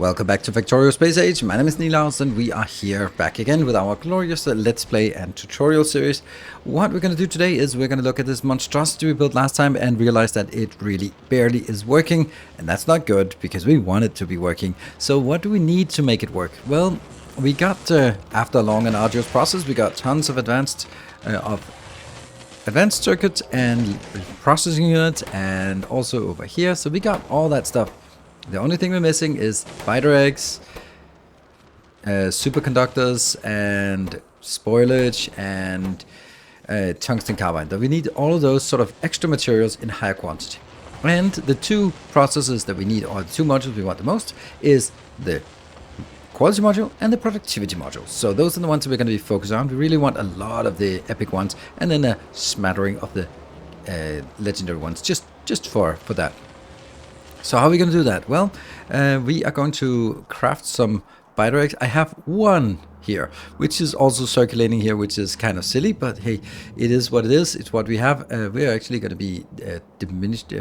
Welcome back to Factorio Space Age. My name is Nilaus and we are here back again with our glorious Let's Play and tutorial series. What we're going to do today is we're going to look at this monstrosity we built last time and realize that it really barely is working. And that's not good because we want it to be working. So what do we need to make it work? Well, we got, after a long and arduous process, we got tons of advanced circuits and processing units and also over here. So we got all that stuff. The only thing we're missing is BITER eggs, superconductors, and spoilage, and tungsten carbide. But we need all of those sort of extra materials in higher quantity. And the two processes that we need, or the two modules we want the most, is the quality module and the productivity module. So those are the ones that we're going to be focused on. We really want a lot of the epic ones, and then a smattering of the legendary ones, just for that. So how are we going to do that? Well, we are going to craft some BITER eggs. I have one here, which is also circulating here, which is kind of silly, but hey, it is what it is. It's what we have. We are actually going to be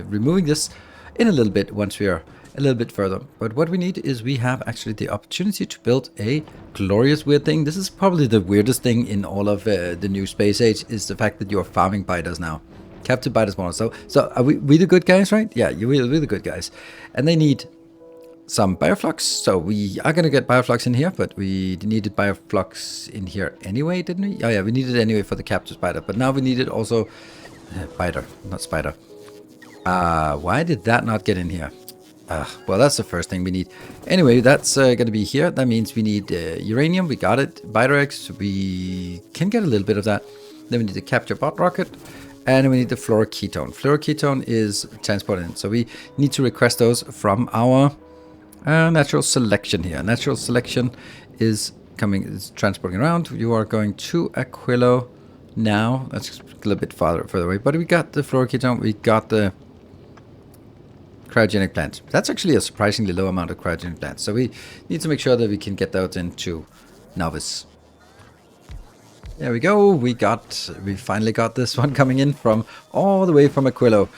removing this in a little bit once we are a little bit further. But what we need is we have actually the opportunity to build a glorious weird thing. This is probably the weirdest thing in all of the new Space Age, is the fact that you're farming BITERs now. Captive BITER spawners. So are we the good guys, right? Yeah, we're the good guys. And they need some bioflux. So we are going to get bioflux in here, but we needed bioflux in here anyway, didn't we? Oh yeah, we needed it anyway for the captive spider. But now we needed also BITER, not spider. Why did that not get in here? Well, that's the first thing we need. Anyway, that's going to be here. That means we need uranium. We got it. BITER eggs. We can get a little bit of that. Then we need the capture bot rocket. And we need the fluoroketone. Fluoroketone is transported in. So we need to request those from our natural selection here. Natural selection is transporting around. You are going to Aquilo now. That's a little bit further away. But we got the fluoroketone. We got the cryogenic plants. That's actually a surprisingly low amount of cryogenic plants. So we need to make sure that we can get those into Novice. There we go. We finally got this one coming in from all the way from Aquilo.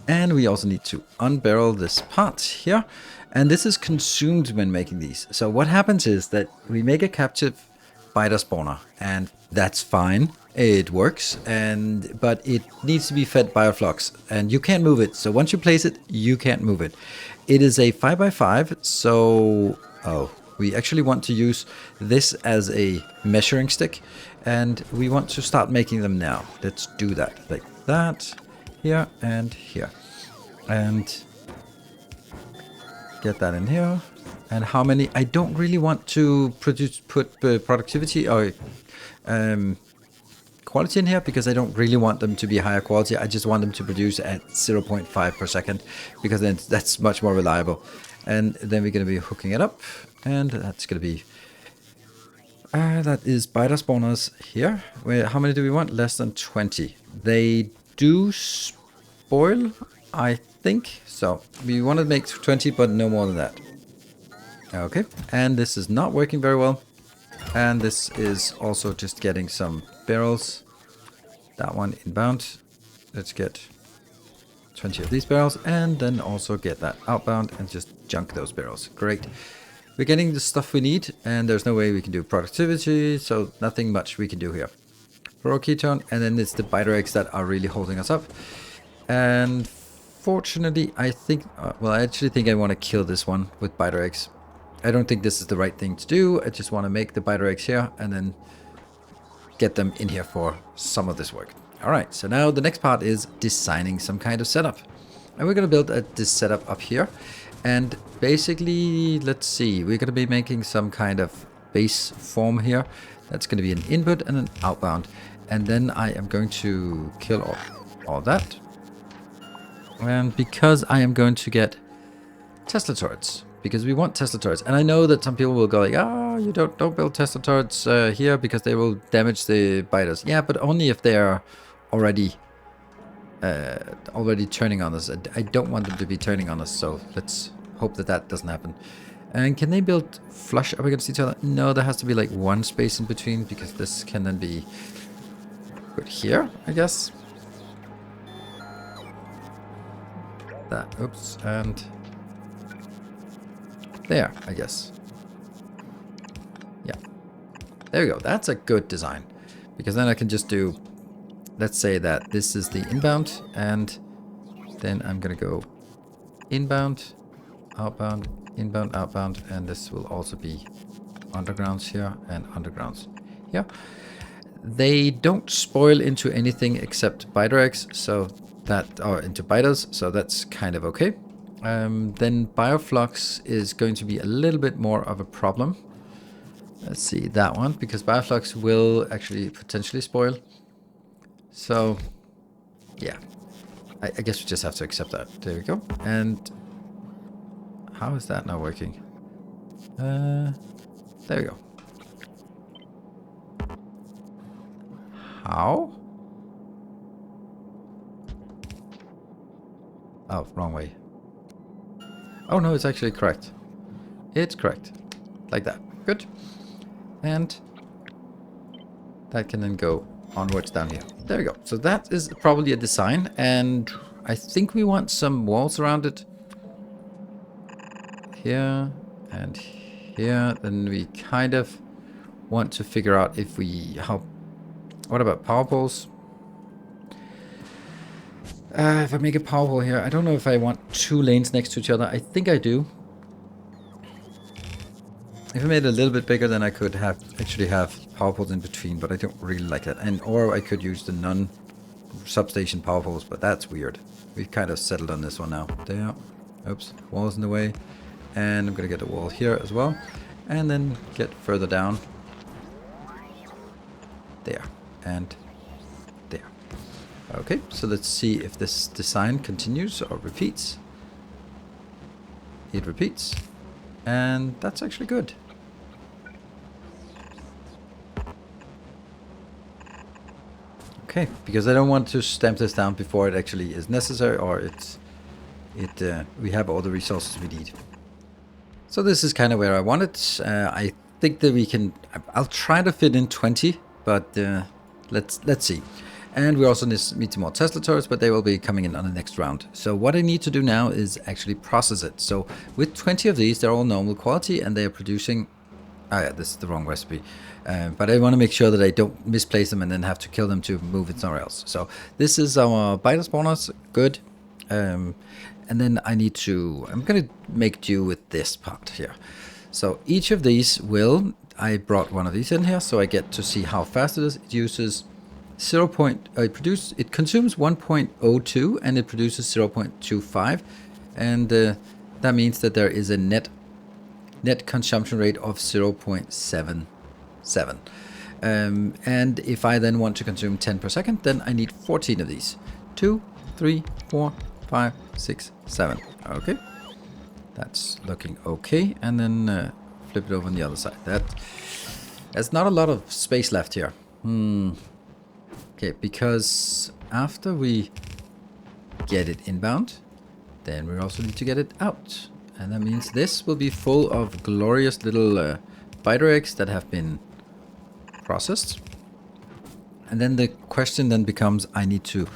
And we also need to unbarrel this part here. And this is consumed when making these. So what happens is that we make a captive BITER spawner, and that's fine. It works, but it needs to be fed bioflux, and you can't move it. So once you place it, you can't move it. It is a 5x5, so we actually want to use this as a measuring stick, and we want to start making them now. Let's do that, like that, here and here, and get that in here. And how many? I don't really want to put productivity or quality in here, because I don't really want them to be higher quality. I just want them to produce at 0.5 per second, because then that's much more reliable. And then we're going to be hooking it up, and that's going to be that is BITER spawners here. How many do we want? Less than 20. They do spoil, I think. So we want to make 20, but no more than that. Okay, and this is not working very well. And this is also just getting some barrels. That one inbound. Let's get 20 of these barrels, and then also get that outbound and just junk those barrels. Great. We're getting the stuff we need, and there's no way we can do productivity, so nothing much we can do here. Fluoroketone, and then it's the BITER eggs that are really holding us up. And fortunately, I think, I actually think I want to kill this one with BITER eggs. I don't think this is the right thing to do. I just want to make the BITER eggs here, and then get them in here for some of this work. Alright, so now the next part is designing some kind of setup. And we're going to build this setup up here. And basically, let's see, we're going to be making some kind of base form here. That's going to be an input and an outbound. And then I am going to kill all that. And because I am going to get Tesla turrets, because we want Tesla turrets. And I know that some people will go like, you don't build Tesla turrets here because they will damage the BITERs. Yeah, but only if they are already turning on us. I don't want them to be turning on us, so let's hope that doesn't happen. And can they build flush up against each other? No, there has to be like one space in between, because this can then be put here, I guess. That, oops, and there, I guess. Yeah. There we go. That's a good design. Because then I can just do, let's say that this is the inbound, and then I'm going to go inbound, outbound, inbound, outbound, and this will also be undergrounds here and undergrounds here. They don't spoil into anything except BITER eggs, so that, or into biters, so that's kind of okay. Then bioflux is going to be a little bit more of a problem. Let's see that one, because bioflux will actually potentially spoil. So yeah, I guess we just have to accept that. There we go. And how is that now working? There we go. How? Oh, wrong way. Oh no, it's actually correct. It's correct. Like that. Good. And that can then go onwards down here. There we go. So that is probably a design, and I think we want some walls around it. Here and here. Then we kind of want to figure out if we, what about power poles? If I make a power pole here, I don't know if I want 2 lanes next to each other. I think I do. If I made it a little bit bigger, then I could actually have power poles in between, but I don't really like that. Or I could use the non-substation power poles, but that's weird. We've kind of settled on this one now. There. Oops, wall's in the way. And I'm going to get a wall here as well. And then get further down. There. And there. Okay, so let's see if this design continues or repeats. It repeats. And that's actually good. Okay, because I don't want to stamp this down before it actually is necessary, or we have all the resources we need. So this is kind of where I want it. I think that we can. I'll try to fit in 20, but let's see. And we also need some more Tesla turrets, but they will be coming in on the next round. So what I need to do now is actually process it. So with 20 of these, they're all normal quality, and they are producing. Oh yeah, this is the wrong recipe. But I want to make sure that I don't misplace them and then have to kill them to move it somewhere else. So this is our biter spawners. Good. And then I need to, I'm going to make do with this part here. So each of these will, I brought one of these in here so I get to see how fast it is. It uses it consumes 1.02 and it produces 0.25. And that means that there is a net consumption rate of 0.77. And if I then want to consume 10 per second, then I need 14 of these. 2, 3, 4, 5, 6, 7. Okay. That's looking okay. And then flip it over on the other side. There's not a lot of space left here. Okay, because after we get it inbound, then we also need to get it out. And that means this will be full of glorious little biter eggs that have been processed. And then the question then becomes, I need to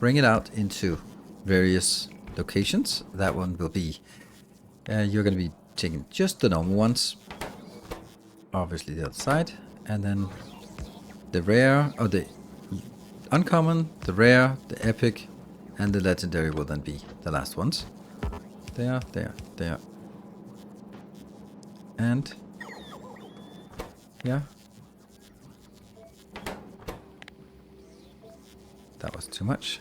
bring it out into various locations. That one will be, you're going to be taking just the normal ones. Obviously the other side. And then the rare, or the uncommon, the rare, the epic, and the legendary will then be the last ones. There. And yeah. That was too much.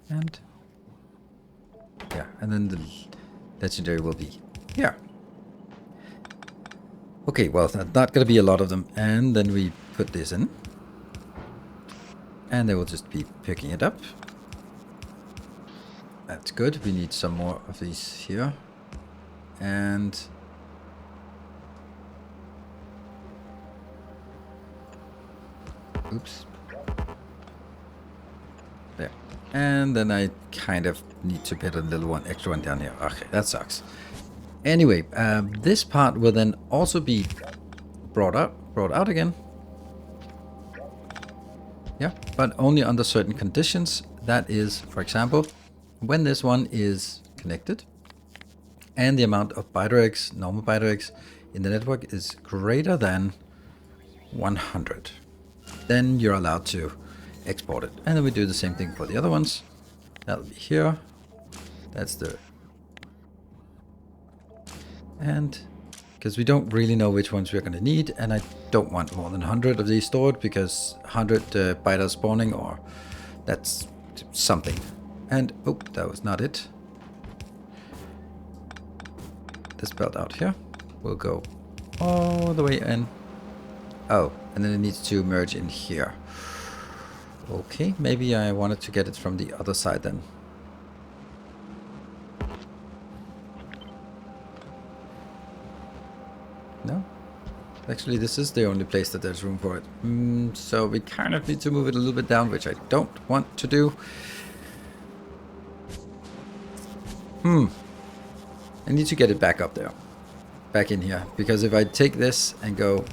And yeah, and then the legendary will be here. Okay, well, that's not going to be a lot of them. And then we put this in. And they will just be picking it up. That's good. We need some more of these here. And oops. There. And then I kind of need to put a little extra one down here. Okay, that sucks. Anyway, this part will then also be brought out again. Yeah, but only under certain conditions. That is, for example, when this one is connected, and the amount of BITER eggs, normal BITER eggs in the network is greater than 100, then you're allowed to export it. And then we do the same thing for the other ones. That'll be here. That's the... And because we don't really know which ones we're going to need, and I don't want more than 100 of these stored, because 100 BITER spawning, or that's something. And, oh, that was not it. This belt out here will go all the way in. Oh, and then it needs to merge in here. Okay, maybe I wanted to get it from the other side then. No? Actually, this is the only place that there's room for it. So we kind of need to move it a little bit down, which I don't want to do. I need to get it back up there. Back in here. Because if I take this and go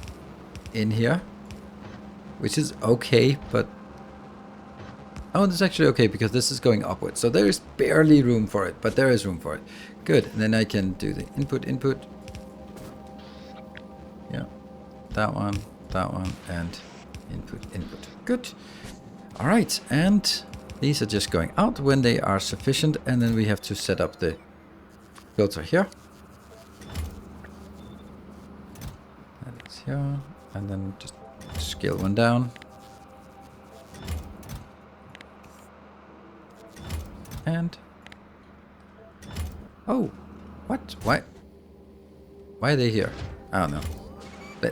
in here, which is okay, but... Oh, it's actually okay, because this is going upwards. So there is barely room for it, but there is room for it. Good. And then I can do the input. Yeah. That one, and input. Good. All right. And these are just going out when they are sufficient. And then we have to set up the filter here. That is here. And then just scale one down. And... Oh! What? Why are they here? I don't know.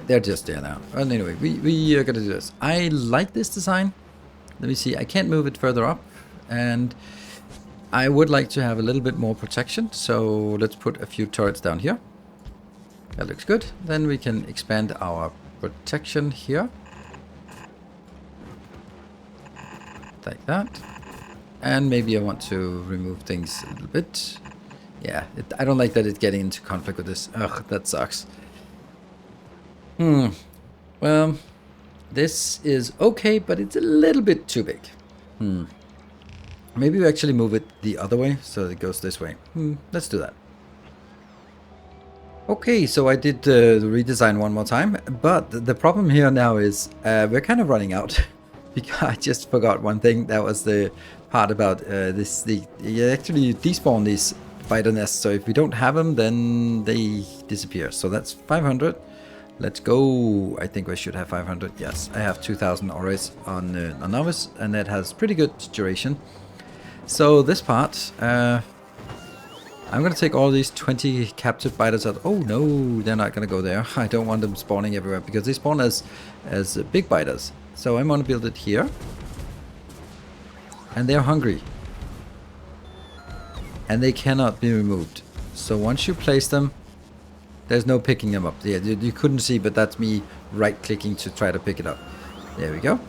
They're just there now. And anyway, we are gonna do this. I like this design. Let me see. I can't move it further up. And I would like to have a little bit more protection. So let's put a few turrets down here. That looks good. Then we can expand our protection here. Like that. And maybe I want to remove things a little bit. Yeah, I don't like that it's getting into conflict with this. Ugh, that sucks. Well, this is okay, but it's a little bit too big. Maybe we actually move it the other way, so it goes this way. Let's do that. Okay, so I did the redesign one more time, but the problem here now is we're kind of running out. Because I just forgot one thing. That was the part about this. You actually despawn these BITER nests, so if we don't have them, then they disappear. So that's 500. Let's go. I think we should have 500. Yes, I have 2000 always on Novice, and that has pretty good duration. So this part, I'm going to take all these 20 captive BITERs out. Oh no, they're not going to go there. I don't want them spawning everywhere, because they spawn as big BITERs. So I'm going to build it here. And they're hungry. And they cannot be removed. So once you place them, there's no picking them up. Yeah, you couldn't see, but that's me right-clicking to try to pick it up. There we go.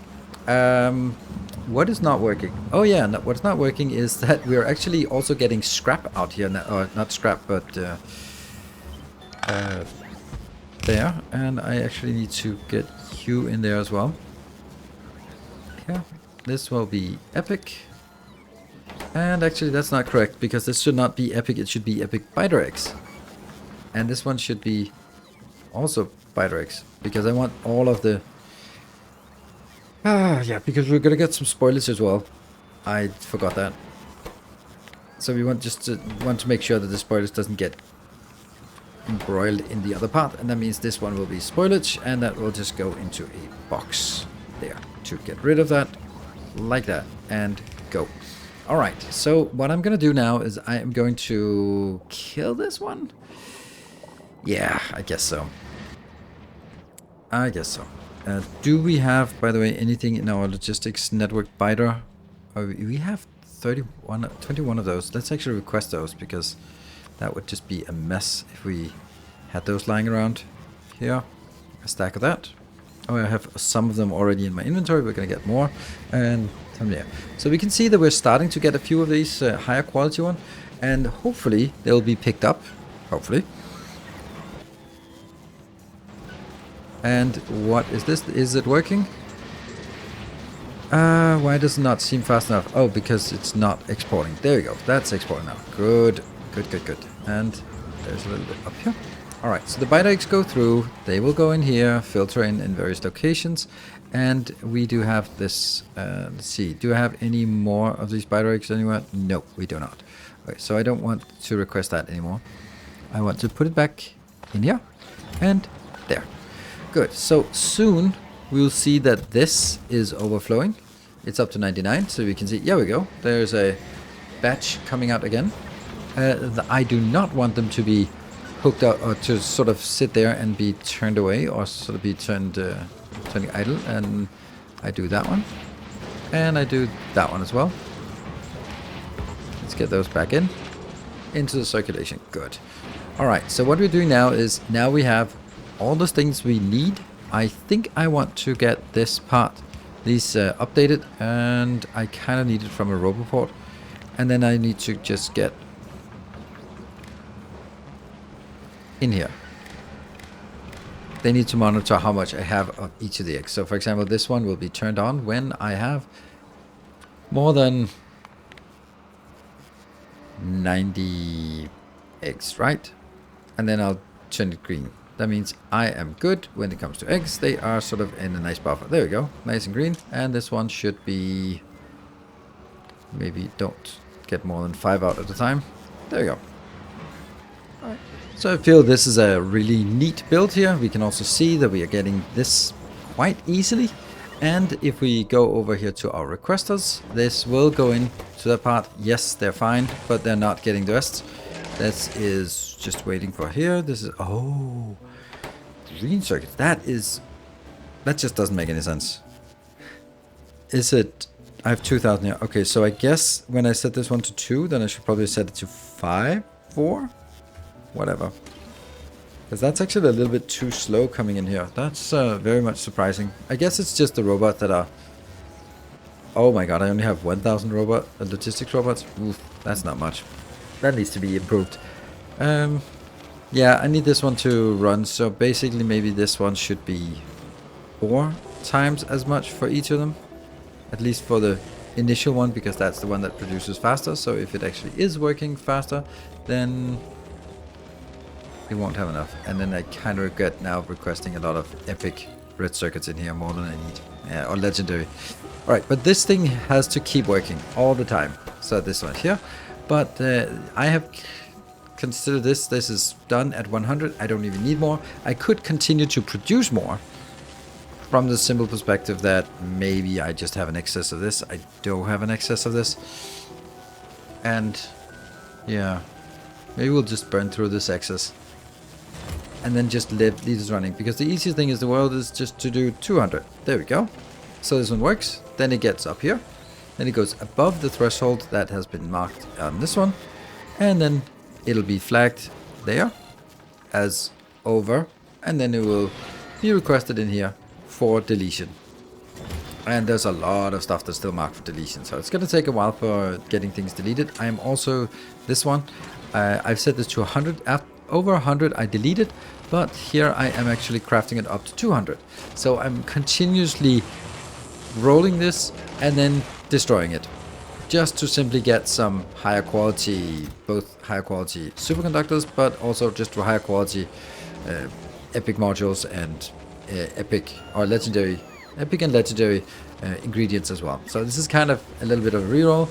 What is not working? Oh yeah, no, what's not working is that we're actually also getting scrap out here. Or not scrap, but there. And I actually need to get you in there as well. Yeah, this will be epic. And actually that's not correct, because this should not be epic, it should be epic BITER eggs. And this one should be also BITER eggs, because I want all of the... yeah, because we're gonna get some spoilage as well. I forgot that. So we want to make sure that the spoilage doesn't get embroiled in the other part, and that means this one will be spoilage, and that will just go into a box there to get rid of that, like that, and go. Alright, so what I'm gonna do now is I am going to kill this one. Yeah, I guess so. Do we have, by the way, anything in our logistics network BITER? We have 21 of those. Let's actually request those, because that would just be a mess if we had those lying around. Here, a stack of that. Oh, I have some of them already in my inventory. We're gonna get more, and some there. So we can see that we're starting to get a few of these higher quality ones, and hopefully they'll be picked up. Hopefully. And what is this? Is it working? Why does it not seem fast enough? Oh, because it's not exporting. There you go. That's exporting now. Good. And there's a little bit up here. All right, so the bite eggs go through. They will go in here, filter in various locations. And we do have this, let's see, do I have any more of these bite eggs anywhere? No, we do not. Okay, so I don't want to request that anymore. I want to put it back in here and there. Good, so soon we'll see that this is overflowing. It's up to 99, so we can see, here we go. There's a batch coming out again. I do not want them to be hooked out or to sort of sit there and be turned away or sort of be turning idle. And I do that one. And I do that one as well. Let's get those back into the circulation. Good. All right, so what we're doing now is now we have all those things we need. I think I want to get this part, these updated, and I kind of need it from a roboport. And then I need to just get in here. They need to monitor how much I have of each of the eggs. So for example, this one will be turned on when I have more than 90 eggs, right? And then I'll turn it green. That means I am good when it comes to eggs. They are sort of in a nice buffer. There we go, nice and green. And this one should be, maybe don't get more than 5 out at a time. There we go. All right. So I feel this is a really neat build here. We can also see that we are getting this quite easily. And if we go over here to our requesters, this will go in to that part. Yes, they're fine, but they're not getting the rest. This is just waiting for here. This is, oh, green circuits. That just doesn't make any sense. Is it, I have 2000 here. Okay, so I guess when I set this one to 2, then I should probably set it to 5, 4, whatever. Because that's actually a little bit too slow coming in here. That's very much surprising. I guess it's just the robots that are... Oh my god, I only have 1000 logistics robots. Oof, that's not much. That needs to be improved. Yeah, I need this one to run. So basically maybe this one should be 4 times as much for each of them. At least for the initial one, because that's the one that produces faster. So if it actually is working faster, then... we won't have enough. And then I kind of regret now requesting a lot of epic red circuits in here more than I need. Yeah, or legendary. Alright, but this thing has to keep working all the time. So this one here. But I have considered this. This is done at 100. I don't even need more. I could continue to produce more. From the simple perspective that maybe I just have an excess of this. I don't have an excess of this. And yeah, maybe we'll just burn through this excess. And then just leave these running, because the easiest thing in the world is just to do 200. There we go. So this one works. Then it gets up here. Then it goes above the threshold that has been marked on this one. And then it'll be flagged there as over. And then it will be requested in here for deletion. And there's a lot of stuff that's still marked for deletion. So it's going to take a while for getting things deleted. I am also, this one, I've set this to 100. Over 100 I deleted, but here I am actually crafting it up to 200. So I'm continuously rolling this and then destroying it, just to simply get some higher quality, both higher quality superconductors, but also just for higher quality epic modules and epic or legendary, epic and legendary ingredients as well. So this is kind of a little bit of a reroll.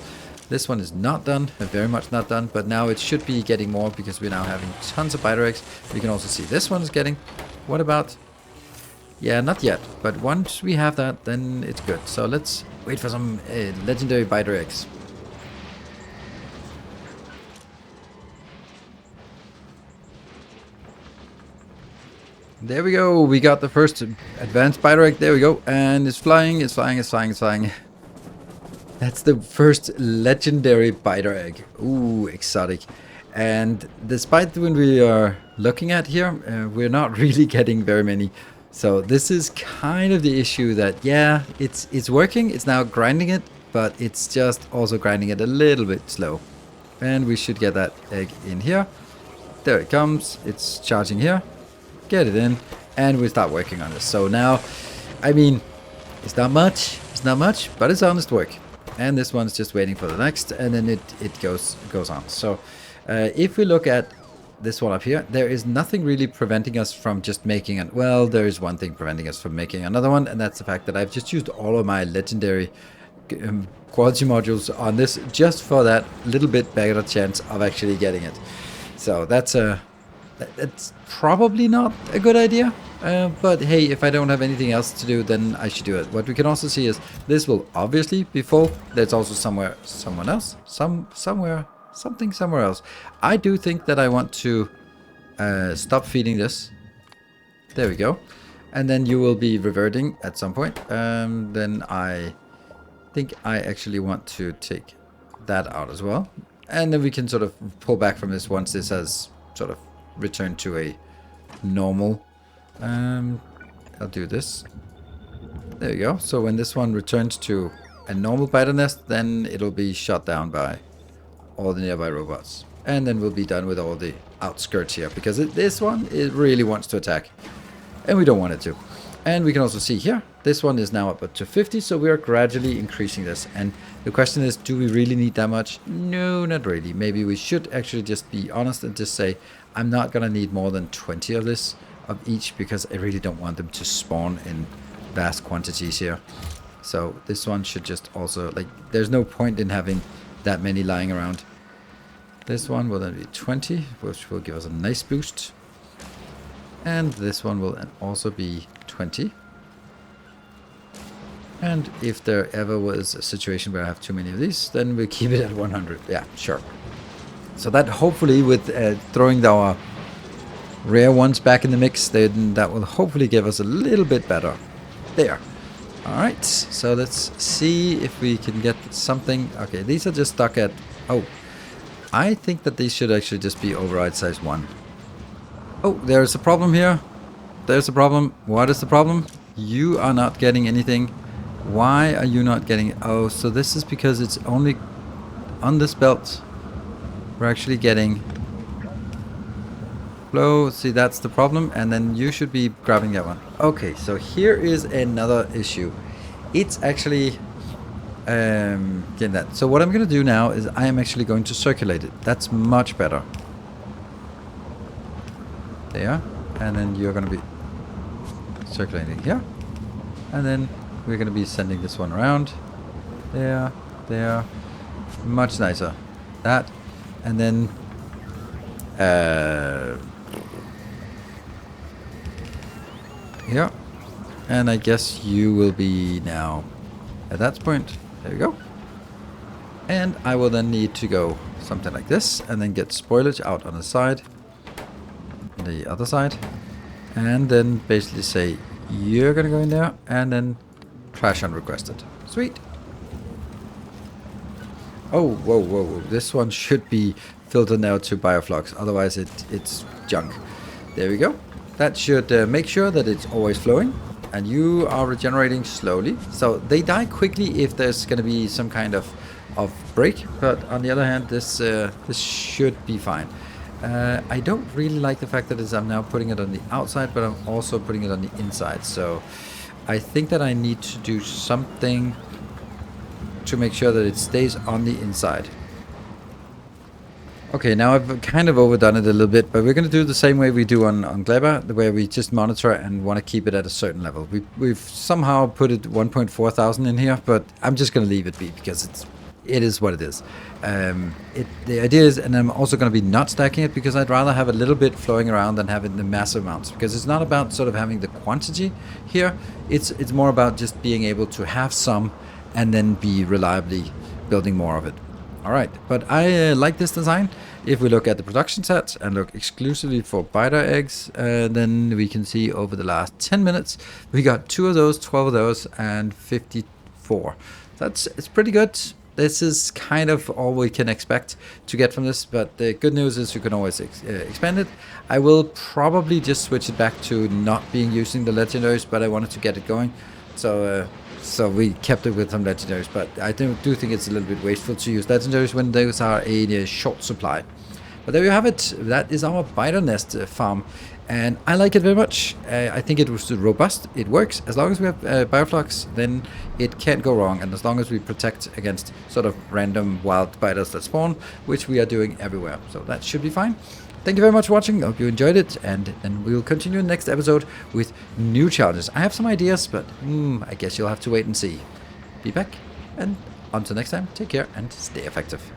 This one is not done, very much not done, but now it should be getting more because we're now having tons of BITER eggs. You can also see this one is getting. What about? Yeah, not yet, but once we have that, then it's good. So let's wait for some legendary BITER eggs. There we go, we got the first advanced BITER egg, there we go, and it's flying, it's flying, it's flying, it's flying. That's the first legendary BITER egg. Ooh, exotic. And despite when we are looking at here, we're not really getting very many. So this is kind of the issue that, yeah, it's working. It's now grinding it, but it's just also grinding it a little bit slow. And we should get that egg in here. There it comes. It's charging here. Get it in. And we start working on this. So now, I mean, it's not much, but it's honest work. And this one is just waiting for the next, and then it goes on. So if we look at this one up here, there is nothing really preventing us from just making an... Well, there is one thing preventing us from making another one, and that's the fact that I've just used all of my legendary quality modules on this just for that little bit better chance of actually getting it. So that's probably not a good idea. But hey, if I don't have anything else to do, then I should do it. What we can also see is this will obviously be full. There's also somewhere else. I do think that I want to stop feeding this. There we go. And then you will be reverting at some point. Then I think I actually want to take that out as well. And then we can sort of pull back from this once this has sort of returned to a normal. I'll do this. There you go. So when this one returns to a normal biter nest, then it'll be shot down by all the nearby robots. And then we'll be done with all the outskirts here, because this one, it really wants to attack. And we don't want it to. And we can also see here, this one is now up to 50, so we are gradually increasing this. And the question is, do we really need that much? No, not really. Maybe we should actually just be honest and just say, I'm not going to need more than 20 of this, of each, because I really don't want them to spawn in vast quantities here. So this one should just also, like, there's no point in having that many lying around. This one will then be 20, which will give us a nice boost. And this one will also be 20. And if there ever was a situation where I have too many of these, then we keep it at 100. Yeah, sure. So that hopefully with throwing our rare ones back in the mix, then that will hopefully give us a little bit better. There. Alright, so let's see if we can get something. Okay, these are just stuck at... Oh, I think that these should actually just be override size 1. Oh, there's a problem here. There's a problem. What is the problem? You are not getting anything. Why are you not getting... Oh, so this is because it's only on this belt. We're actually getting... Flow. See, that's the problem. And then you should be grabbing that one. Okay, so here is another issue. It's actually... getting that. So what I'm going to do now is I am actually going to circulate it. That's much better. There. And then you're going to be circulating here. And then we're going to be sending this one around. There. There. Much nicer. That. And then... here. And I guess you will be now at that point. There we go. And I will then need to go something like this and then get spoilage out on the side. The other side. And then basically say, you're going to go in there and then trash unrequested. Sweet. Oh, whoa, whoa, whoa. This one should be filtered now to bioflux. Otherwise it's junk. There we go. That should make sure that it's always flowing. And you are regenerating slowly. So they die quickly if there's going to be some kind of break. But on the other hand, this should be fine. I don't really like the fact that I'm now putting it on the outside, but I'm also putting it on the inside. So I think that I need to do something to make sure that it stays on the inside. Okay, now I've kind of overdone it a little bit, but we're going to do the same way we do on Gleba, where we just monitor and want to keep it at a certain level. We've somehow put it 1,400 in here, but I'm just going to leave it be because it is what it is. The idea is, and I'm also going to be not stacking it because I'd rather have a little bit flowing around than having the massive amounts, because it's not about sort of having the quantity here. It's more about just being able to have some and then be reliably building more of it. All right, but I like this design. If we look at the production sets and look exclusively for BITER eggs, then we can see over the last 10 minutes, we got 2 of those, 12 of those, and 54. It's pretty good. This is kind of all we can expect to get from this, but the good news is you can always expand it. I will probably just switch it back to not being using the legendaries, but I wanted to get it going. So we kept it with some legendaries, but I do think it's a little bit wasteful to use legendaries when those are a short supply. But there you have it. That is our BITER nest farm, and I like it very much. I think it was robust. It works. As long as we have bioflux, then it can't go wrong, and as long as we protect against sort of random wild biters that spawn, which we are doing everywhere. So that should be fine. thank you very much for watching. I hope you enjoyed it, and we will continue in the next episode with new challenges. I have some ideas, but I guess you'll have to wait and see. Be back, and until next time, take care and stay effective.